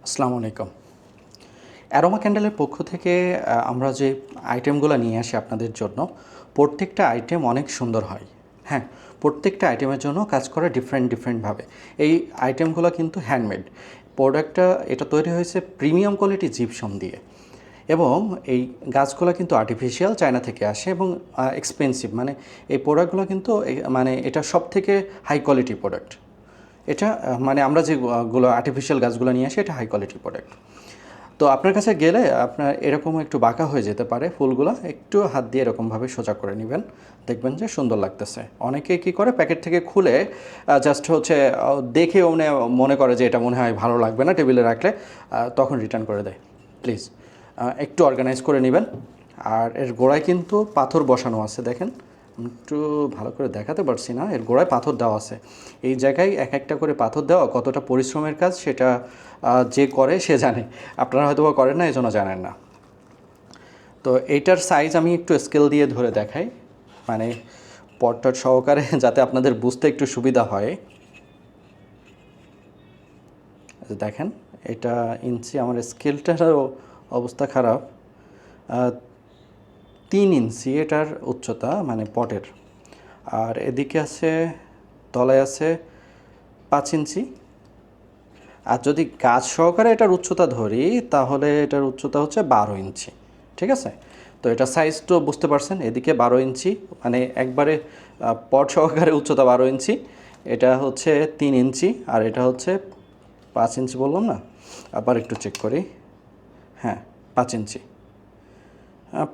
আসসালামু আলাইকুম। অ্যারোমা ক্যান্ডেলের পক্ষ থেকে আমরা যে আইটেমগুলো নিয়ে আসি আপনাদের জন্য, প্রত্যেকটা আইটেম অনেক সুন্দর হয়। হ্যাঁ, প্রত্যেকটা আইটেমের জন্য কাজ করে ডিফারেন্টভাবে। এই আইটেমগুলো কিন্তু হ্যান্ডমেড। প্রোডাক্টটা এটা তৈরি হয়েছে প্রিমিয়াম কোয়ালিটি জিপসাম দিয়ে, এবং এই গাছগুলো কিন্তু আর্টিফিশিয়াল, চায়না থেকে আসে এবং এক্সপেন্সিভ। মানে এই প্রোডাক্টগুলো কিন্তু মানে এটা সবথেকে হাই কোয়ালিটি প্রোডাক্ট। এটা মানে আমরা যেগুলো আর্টিফিশিয়াল গাছগুলো নিয়ে আসি, এটা হাই কোয়ালিটি প্রোডাক্ট। তো আপনার কাছে গেলে আপনার এরকম একটু বাঁকা হয়ে যেতে পারে ফুলগুলো, একটু হাত দিয়ে এরকমভাবে সোজা করে নেবেন, দেখবেন যে সুন্দর লাগতেছে। অনেকে কি করে প্যাকেট থেকে খুলে জাস্ট হচ্ছে দেখে মনে করে যে এটা মনে হয় ভালো লাগবে না টেবিলে রাখলে, তখন রিটার্ন করে দেয়। প্লিজ একটু অর্গানাইজ করে নেবেন। আর এর গোড়ায় কিন্তু পাথর বসানো আছে, দেখেন। একটু ভালো করে দেখাতে পারছি না, এর গোড়ায় পাথর দেওয়া আছে। এই জায়গায় এক একটা করে পাথর দেওয়া কতটা পরিশ্রমের কাজ সেটা যে করে সে জানে, আপনারা হয়তো বা করেন না, এই জন্য জানেন না। তো এইটার সাইজ আমি একটু স্কেল দিয়ে ধরে দেখাই, মানে পটটট সহকারে, যাতে আপনাদের বুঝতে একটু সুবিধা হয়। দেখেন, এটা ইঞ্চি, আমার স্কেলটারও অবস্থা খারাপ। 3 ইঞ্চি এটার উচ্চতা, মানে পটের। আর এদিকে আছে, তলায় আছে 5 ইঞ্চি। আর যদি গাছ সহকারে এটার উচ্চতা ধরি, তাহলে এটার উচ্চতা হচ্ছে 12 ইঞ্চি। ঠিক আছে? তো এটা সাইজ তো বুঝতে পারছেন, এদিকে 12 ইঞ্চি, মানে একবারে পট সহকারে উচ্চতা 12 ইঞ্চি। এটা হচ্ছে 3 ইঞ্চি, আর এটা হচ্ছে 5 ইঞ্চি, বললাম না? আবার একটু চেক করি। হ্যাঁ, 5 ইঞ্চি।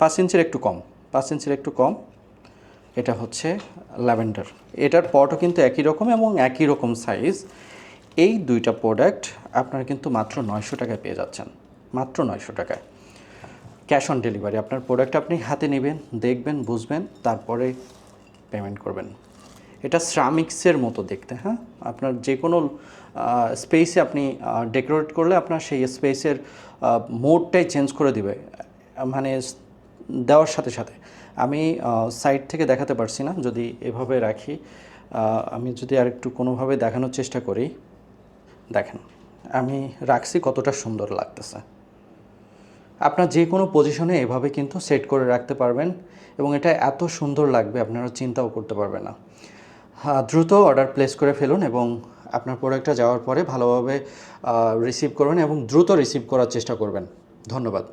5 ইঞ্চির একটু কম, 5 ইঞ্চির একটু কম। এটা হচ্ছে ল্যাভেন্ডার। এটার পটও কিন্তু একই রকম এবং একই রকম সাইজ। এই দুইটা প্রোডাক্ট আপনারা কিন্তু মাত্র 900 টাকায় পেয়ে যাচ্ছেন, মাত্র 900 টাকায়। Cash on delivery. আপনার প্রোডাক্ট আপনি হাতে নেবেন, দেখবেন, বুঝবেন, তারপরে পেমেন্ট করবেন। এটা শ্রামিক্সের মতো দেখতে। হ্যাঁ, আপনার যে কোনো স্পেসে আপনি ডেকোরেট করলে আপনার সেই স্পেসের মোডটাই চেঞ্জ করে দিবে, মানে দেওয়ার সাথে সাথে। আমি সাইড থেকে দেখাতে পারছি না, যদি এভাবে রাখি, আমি যদি আর একটু কোনোভাবে দেখানোর চেষ্টা করি, দেখেন আমি রাখছি, কতটা সুন্দর লাগতেছে। আপনার যে কোনো পজিশনে এভাবে কিন্তু সেট করে রাখতে পারবেন, এবং এটা এত সুন্দর লাগবে আপনারা চিন্তাও করতে পারবেন না। হ্যাঁ, দ্রুত অর্ডার প্লেস করে ফেলুন, এবং আপনার প্রোডাক্টটা যাওয়ার পরে ভালোভাবে রিসিভ করবেন এবং দ্রুত রিসিভ করার চেষ্টা করবেন। ধন্যবাদ।